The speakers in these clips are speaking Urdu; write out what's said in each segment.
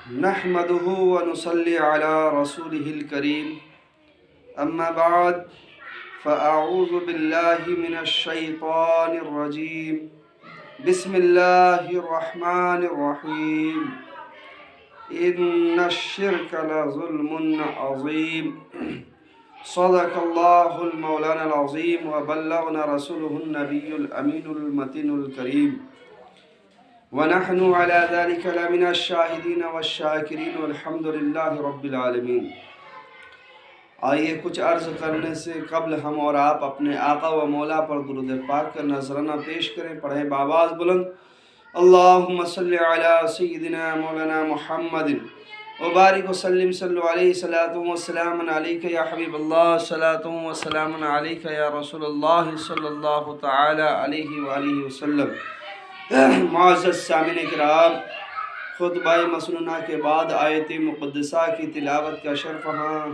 نحمده ونصلي على رسوله الكريم أما بعد فأعوذ بالله من الشيطان الرجيم بسم الله الرحمن الرحيم إن الشرك لظلم عظيم صدق الله المولانا العظيم وبلغنا رسوله النبي الأمين المتين الكريم ونحن على ذلك لمن الشاہدین والشاکرین والحمد للہ رب العالمین۔ آئیے کچھ عرض کرنے سے قبل ہم اور آپ اپنے آقا و مولا پر درود پاک کا نذرانہ پیش کریں۔ پڑھیں بآواز بلند، اللہم صلی علی سیدنا مولانا محمد وبارک وسلم صلو علیہ صلاۃ وسلام علیک یا حبیب اللہ، صلاۃ وسلام علیک یا رسول اللہ صلی اللہ تعالی علیہ وآلہ وسلم۔ معزز سامعین کرام، خطبہ مسنونہ کے بعد آیت مقدسہ کی تلاوت کا شرف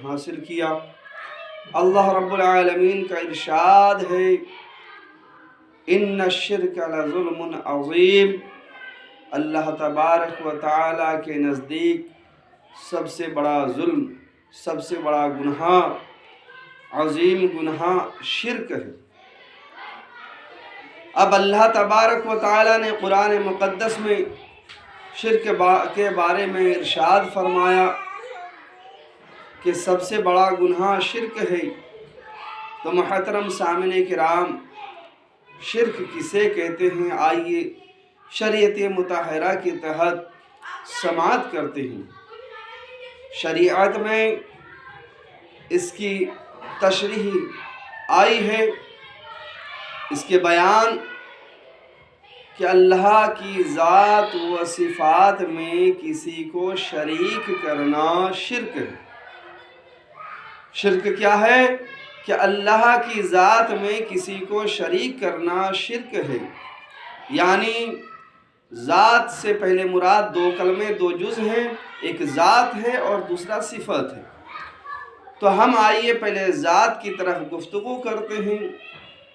حاصل کیا۔ اللہ رب العالمین کا ارشاد ہے، ان الشرک لظلم عظیم۔ اللہ تبارک و تعالیٰ کے نزدیک سب سے بڑا ظلم، سب سے بڑا گناہ، عظیم گناہ شرک ہے۔ اب اللہ تبارک و تعالیٰ نے قرآن مقدس میں شرک کے بارے میں ارشاد فرمایا کہ سب سے بڑا گناہ شرک ہے۔ تو محترم سامعین کرام، شرک کسے کہتے ہیں؟ آئیے شریعت مطہرہ کے تحت سماعت کرتے ہیں۔ شریعت میں اس کی تشریح آئی ہے، اس کے بیان کہ اللہ کی ذات و صفات میں کسی کو شریک کرنا شرک ہے۔ شرک کیا ہے؟ کہ اللہ کی ذات میں کسی کو شریک کرنا شرک ہے۔ یعنی ذات سے پہلے مراد دو کلمے، دو جز ہیں، ایک ذات ہے اور دوسرا صفت ہے۔ تو ہم آئیے پہلے ذات کی طرف گفتگو کرتے ہیں۔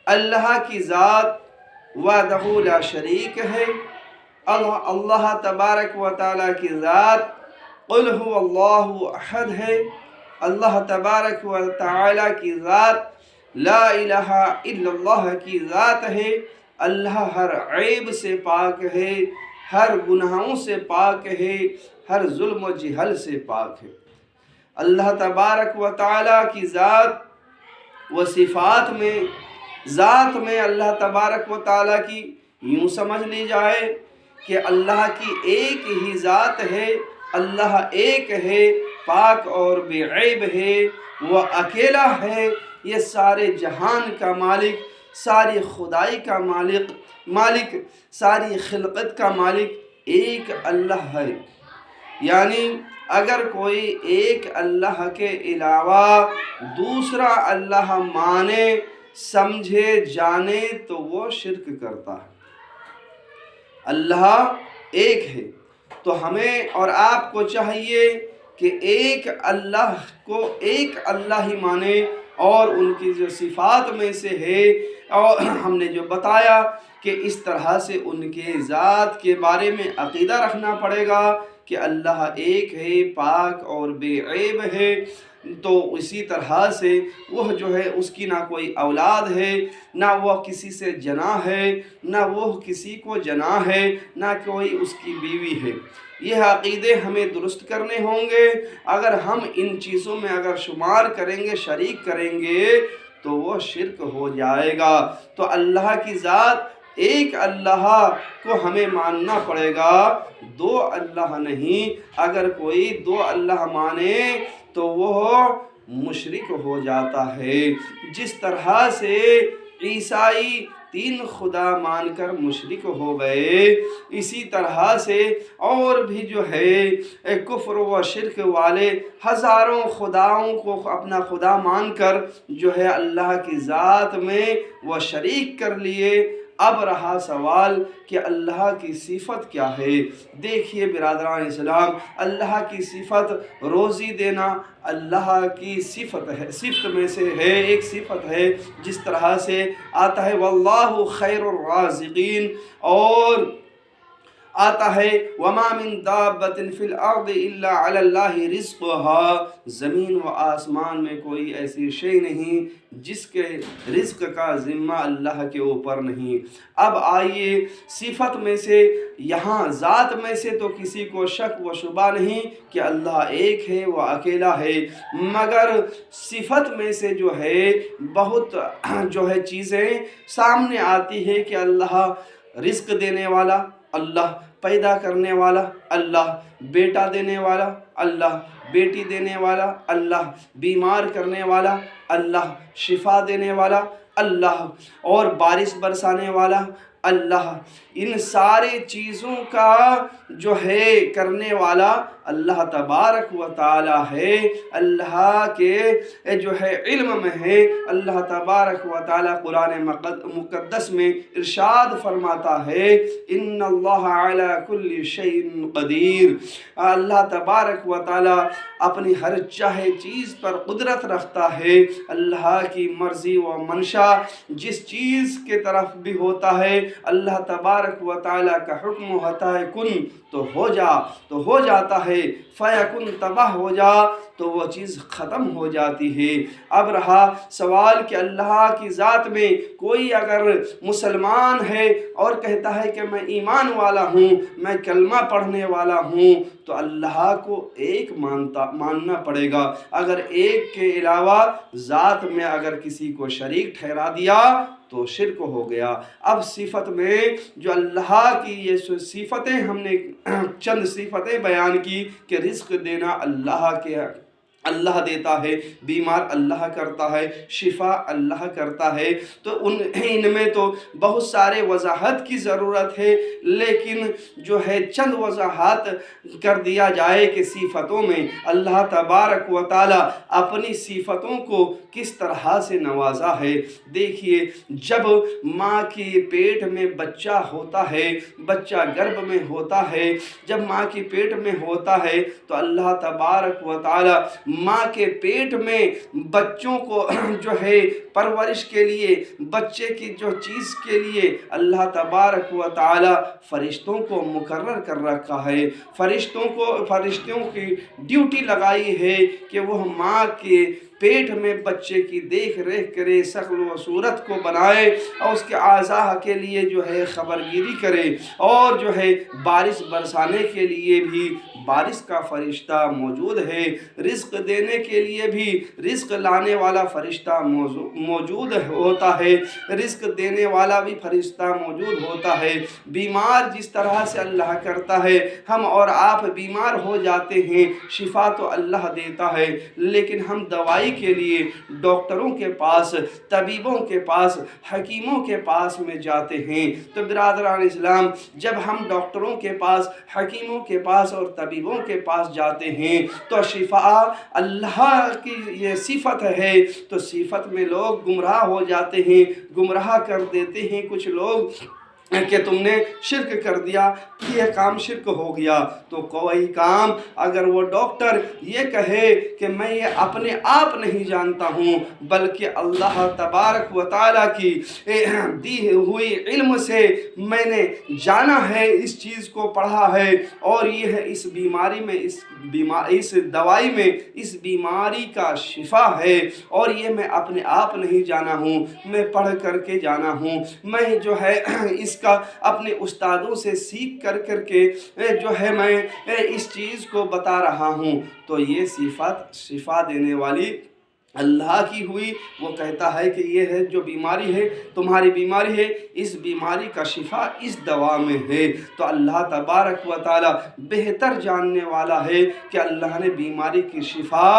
اللہ کی ذات وحدہ لا شریک ہے۔ اللہ تبارک و تعالیٰ کی ذات قل هو اللہ احد ہے۔ اللہ تبارک و تعالیٰ کی ذات لا الہ الا اللہ کی ذات ہے۔ اللہ ہر عیب سے پاک ہے، ہر گناہوں سے پاک ہے، ہر ظلم و جہل سے پاک ہے۔ اللہ تبارک و تعالیٰ کی ذات و صفات میں، ذات میں اللہ تبارک و تعالیٰ کی یوں سمجھ لی جائے کہ اللہ کی ایک ہی ذات ہے، اللہ ایک ہے، پاک اور بے عیب ہے، وہ اکیلا ہے، یہ سارے جہان کا مالک، ساری خدائی کا مالک، ساری خلقت کا مالک ایک اللہ ہے۔ یعنی اگر کوئی ایک اللہ کے علاوہ دوسرا اللہ مانے، سمجھے، جانے تو وہ شرک کرتا ہے۔ اللہ ایک ہے تو ہمیں اور آپ کو چاہیے کہ ایک اللہ کو ایک اللہ ہی مانے، اور ان کی جو صفات میں سے ہے، اور ہم نے جو بتایا کہ اس طرح سے ان کے ذات کے بارے میں عقیدہ رکھنا پڑے گا کہ اللہ ایک ہے، پاک اور بے عیب ہے۔ تو اسی طرح سے وہ جو ہے اس کی نہ کوئی اولاد ہے، نہ وہ کسی سے جنا ہے، نہ وہ کسی کو جنا ہے، نہ کوئی اس کی بیوی ہے۔ یہ عقیدے ہمیں درست کرنے ہوں گے۔ اگر ہم ان چیزوں میں اگر شمار کریں گے، شریک کریں گے، تو وہ شرک ہو جائے گا۔ تو اللہ کی ذات ایک اللہ کو ہمیں ماننا پڑے گا، دو اللہ نہیں۔ اگر کوئی دو اللہ مانے تو وہ مشرک ہو جاتا ہے۔ جس طرح سے عیسائی تین خدا مان کر مشرک ہو گئے، اسی طرح سے اور بھی جو ہے کفر و شرک والے ہزاروں خداؤں کو اپنا خدا مان کر جو ہے اللہ کی ذات میں وہ شریک کر لیے۔ اب رہا سوال کہ اللہ کی صفت کیا ہے۔ دیکھیے برادران اسلام، اللہ کی صفت روزی دینا اللہ کی صفت ہے، صفت میں سے ہے، ایک صفت ہے۔ جس طرح سے آتا ہے واللہ خیر الرازقین، اور آتا ہے وما من دابۃ فی الارض الا علی اللہ رزقها، زمین و آسمان میں کوئی ایسی شے نہیں جس کے رزق کا ذمہ اللہ کے اوپر نہیں۔ اب آئیے صفت میں سے، یہاں ذات میں سے تو کسی کو شک و شبہ نہیں کہ اللہ ایک ہے، وہ اکیلا ہے، مگر صفت میں سے جو ہے بہت جو ہے چیزیں سامنے آتی ہے کہ اللہ رزق دینے والا، اللہ پیدا کرنے والا، اللہ بیٹا دینے والا، اللہ بیٹی دینے والا، اللہ بیمار کرنے والا، اللہ شفا دینے والا، اللہ اور بارش برسانے والا، اللہ ان سارے چیزوں کا جو ہے کرنے والا اللہ تبارک و تعالی ہے۔ اللہ کے جو ہے علم میں ہے، اللہ تبارک و تعالی قرآن مقدس میں ارشاد فرماتا ہے ان اللہ علی کل شیء قدیر، اللہ تبارک و تعالی اپنی ہر چاہے چیز پر قدرت رکھتا ہے۔ اللہ کی مرضی و منشا جس چیز کے طرف بھی ہوتا ہے، اللہ تبارک و تعالی کا حکم ہوتا ہے کن تو ہو جا، تو ہو جاتا ہے، فیکن تباہ ہو جا تو وہ چیز ختم ہو جاتی ہے۔ اب رہا سوال کہ اللہ کی ذات میں کوئی اگر مسلمان ہے اور کہتا ہے کہ میں ایمان والا ہوں، میں کلمہ پڑھنے والا ہوں، تو اللہ کو ایک ماننا پڑے گا۔ اگر ایک کے علاوہ ذات میں اگر کسی کو شریک ٹھہرا دیا تو شرک ہو گیا۔ اب صفت میں جو اللہ کی یہ صفتیں ہم نے چند صفتیں بیان کی کہ رزق دینا اللہ دیتا ہے، بیمار اللہ کرتا ہے، شفا اللہ کرتا ہے، تو ان میں تو بہت سارے وضاحت کی ضرورت ہے، لیکن جو ہے چند وضاحت کر دیا جائے کہ صفتوں میں اللہ تبارک و تعالی اپنی صفتوں کو کس طرح سے نوازا ہے۔ دیکھیے جب ماں کے پیٹ میں بچہ ہوتا ہے، بچہ گربھ میں ہوتا ہے، جب ماں کے پیٹ میں ہوتا ہے تو اللہ تبارک و تعالی ماں کے پیٹ میں بچوں کو جو ہے پرورش کے لیے، بچے کی جو چیز کے لیے اللہ تبارک و تعالی فرشتوں کو مقرر کر رکھا ہے، فرشتوں کی ڈیوٹی لگائی ہے کہ وہ ماں کے پیٹ میں بچے کی دیکھ ریکھ کرے، شکل و صورت کو بنائے اور اس کے اعضاء کے لیے جو ہے خبرگیری کرے، اور جو ہے بارش برسانے کے لیے بھی بارش کا فرشتہ موجود ہے، رزق دینے کے لیے بھی رزق لانے والا فرشتہ موجود ہوتا ہے، رزق دینے والا بھی فرشتہ موجود ہوتا ہے۔ بیمار جس طرح سے اللہ کرتا ہے، ہم اور آپ بیمار ہو جاتے ہیں، شفا تو اللہ دیتا ہے، لیکن ہم دوائی کے لیے ڈاکٹروں کے پاس، طبیبوں کے پاس، حکیموں کے پاس میں جاتے ہیں۔ تو برادران اسلام جب ہم ڈاکٹروں کے پاس، حکیموں کے پاس اور طبیبوں کے پاس جاتے ہیں تو شفا اللہ کی یہ صفت ہے، تو صفت میں لوگ گمراہ ہو جاتے ہیں، گمراہ کر دیتے ہیں کچھ لوگ کہ تم نے شرک کر دیا، یہ کام شرک ہو گیا۔ تو کوئی کام اگر وہ ڈاکٹر یہ کہے کہ میں یہ اپنے آپ نہیں جانتا ہوں بلکہ اللہ تبارک و تعالیٰ کی دی ہوئی علم سے میں نے جانا ہے، اس چیز کو پڑھا ہے، اور یہ ہے اس بیماری میں، اس دوائی میں اس بیماری کا شفا ہے، اور یہ میں اپنے آپ نہیں جانا ہوں، میں پڑھ کر کے جانا ہوں، میں جو ہے اس کا اپنے استادوں سے سیکھ کر کے جو ہے میں اس چیز کو بتا رہا ہوں۔ تو یہ صفت شفا دینے والی اللہ کی ہوئی۔ وہ کہتا ہے کہ یہ ہے جو بیماری ہے، تمہاری بیماری ہے، اس بیماری کا شفا اس دوا میں ہے۔ تو اللہ تبارک و تعالی بہتر جاننے والا ہے کہ اللہ نے بیماری کی شفا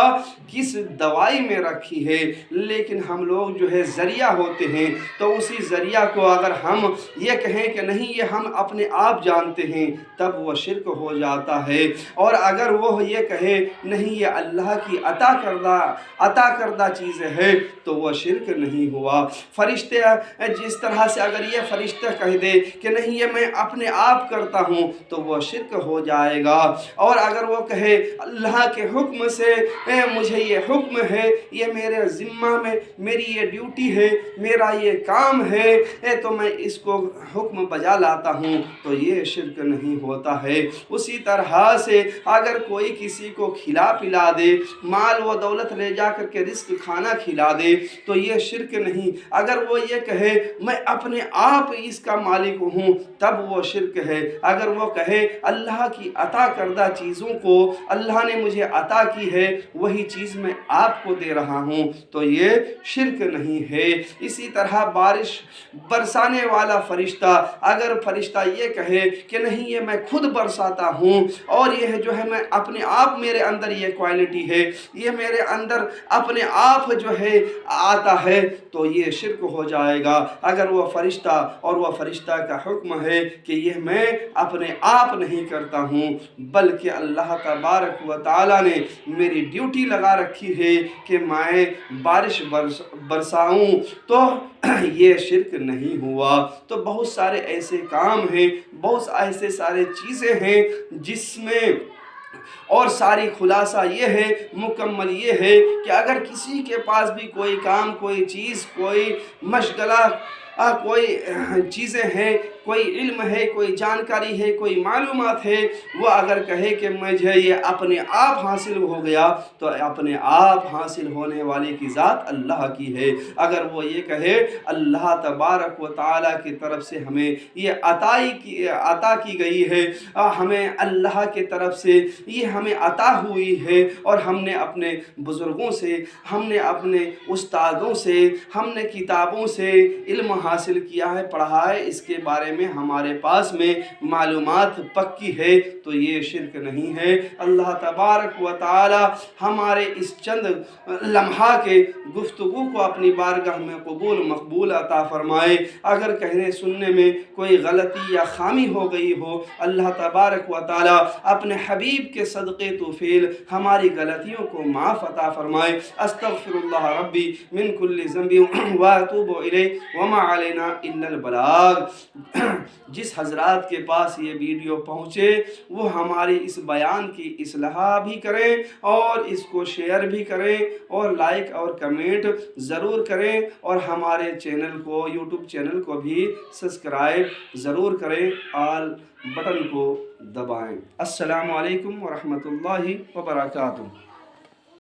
کس دوائی میں رکھی ہے، لیکن ہم لوگ جو ہے ذریعہ ہوتے ہیں، تو اسی ذریعہ کو اگر ہم یہ کہیں کہ نہیں یہ ہم اپنے آپ جانتے ہیں، تب وہ شرک ہو جاتا ہے۔ اور اگر وہ یہ کہے نہیں یہ اللہ کی عطا کردہ کردہ چیزیں ہیں تو وہ شرک نہیں ہوا۔ فرشتے جس طرح سے اگر یہ فرشتہ کہہ دے کہ نہیں یہ میں اپنے آپ کرتا ہوں تو وہ شرک ہو جائے گا، اور اگر وہ کہے اللہ کے حکم سے مجھے یہ حکم ہے، یہ میرے ذمہ میں میری یہ ڈیوٹی ہے، میرا یہ کام ہے تو میں اس کو حکم بجا لاتا ہوں، تو یہ شرک نہیں ہوتا ہے۔ اسی طرح سے اگر کوئی کسی کو کھلا پلا دے، مال و دولت لے جا کر کے رزق کھانا کھلا دے تو یہ شرک نہیں۔ اگر وہ یہ کہے میں اپنے آپ اس کا مالک ہوں تب وہ شرک ہے۔ اگر وہ کہے اللہ کی عطا کردہ چیزوں کو اللہ نے مجھے عطا کی ہے وہی چیز میں آپ کو دے رہا ہوں تو یہ شرک نہیں ہے۔ اسی طرح بارش برسانے والا فرشتہ، اگر فرشتہ یہ کہے کہ نہیں یہ میں خود برساتا ہوں اور یہ جو ہے میں اپنے آپ میرے اندر یہ کوالٹی ہے، یہ میرے اندر اپنے آپ جو ہے آتا ہے تو یہ شرک ہو جائے گا۔ اگر وہ فرشتہ اور وہ فرشتہ کا حکم ہے کہ یہ میں اپنے آپ نہیں کرتا ہوں بلکہ اللہ تبارک و تعالیٰ نے میری ڈیوٹی لگا رکھی ہے کہ میں بارش برساؤں تو یہ شرک نہیں ہوا۔ تو بہت سارے ایسے کام ہیں، بہت ایسے سارے چیزیں ہیں جس میں اور ساری خلاصہ یہ ہے، مکمل یہ ہے کہ اگر کسی کے پاس بھی کوئی کام، کوئی چیز، کوئی مشغلہ، کوئی چیزیں ہیں، کوئی علم ہے، کوئی جانکاری ہے، کوئی معلومات ہے، وہ اگر کہے کہ مجھے یہ اپنے آپ حاصل ہو گیا تو اپنے آپ حاصل ہونے والے کی ذات اللہ کی ہے۔ اگر وہ یہ کہے اللہ تبارک و تعالیٰ کی طرف سے ہمیں یہ عطا کی گئی ہے، ہمیں اللہ کی طرف سے یہ ہمیں عطا ہوئی ہے اور ہم نے اپنے بزرگوں سے، ہم نے اپنے استادوں سے، ہم نے کتابوں سے علم حاصل کیا ہے، پڑھا ہے، اس کے بارے میں ہمارے پاس میں معلومات پکی ہے تو یہ شرک نہیں ہے۔ اللہ تبارک و تعالی ہمارے اس چند لمحہ کے گفتگو کو اپنی بارگاہ میں قبول مقبول عطا فرمائے۔ اگر کہنے سننے میں کوئی غلطی یا خامی ہو گئی ہو، اللہ تبارک و تعالی اپنے حبیب کے صدقے توفیل ہماری غلطیوں کو معاف عطا فرمائے۔ استغفر اللہ ربی من کل ذنب واتوب الیہ وما علینا الا البلاغ۔ جس حضرات کے پاس یہ ویڈیو پہنچے وہ ہماری اس بیان کی اصلاح بھی کریں اور اس کو شیئر بھی کریں اور لائک اور کمنٹ ضرور کریں اور ہمارے چینل کو، یوٹیوب چینل کو بھی سبسکرائب ضرور کریں، آل بٹن کو دبائیں۔ السلام علیکم ورحمۃ اللہ وبرکاتہ۔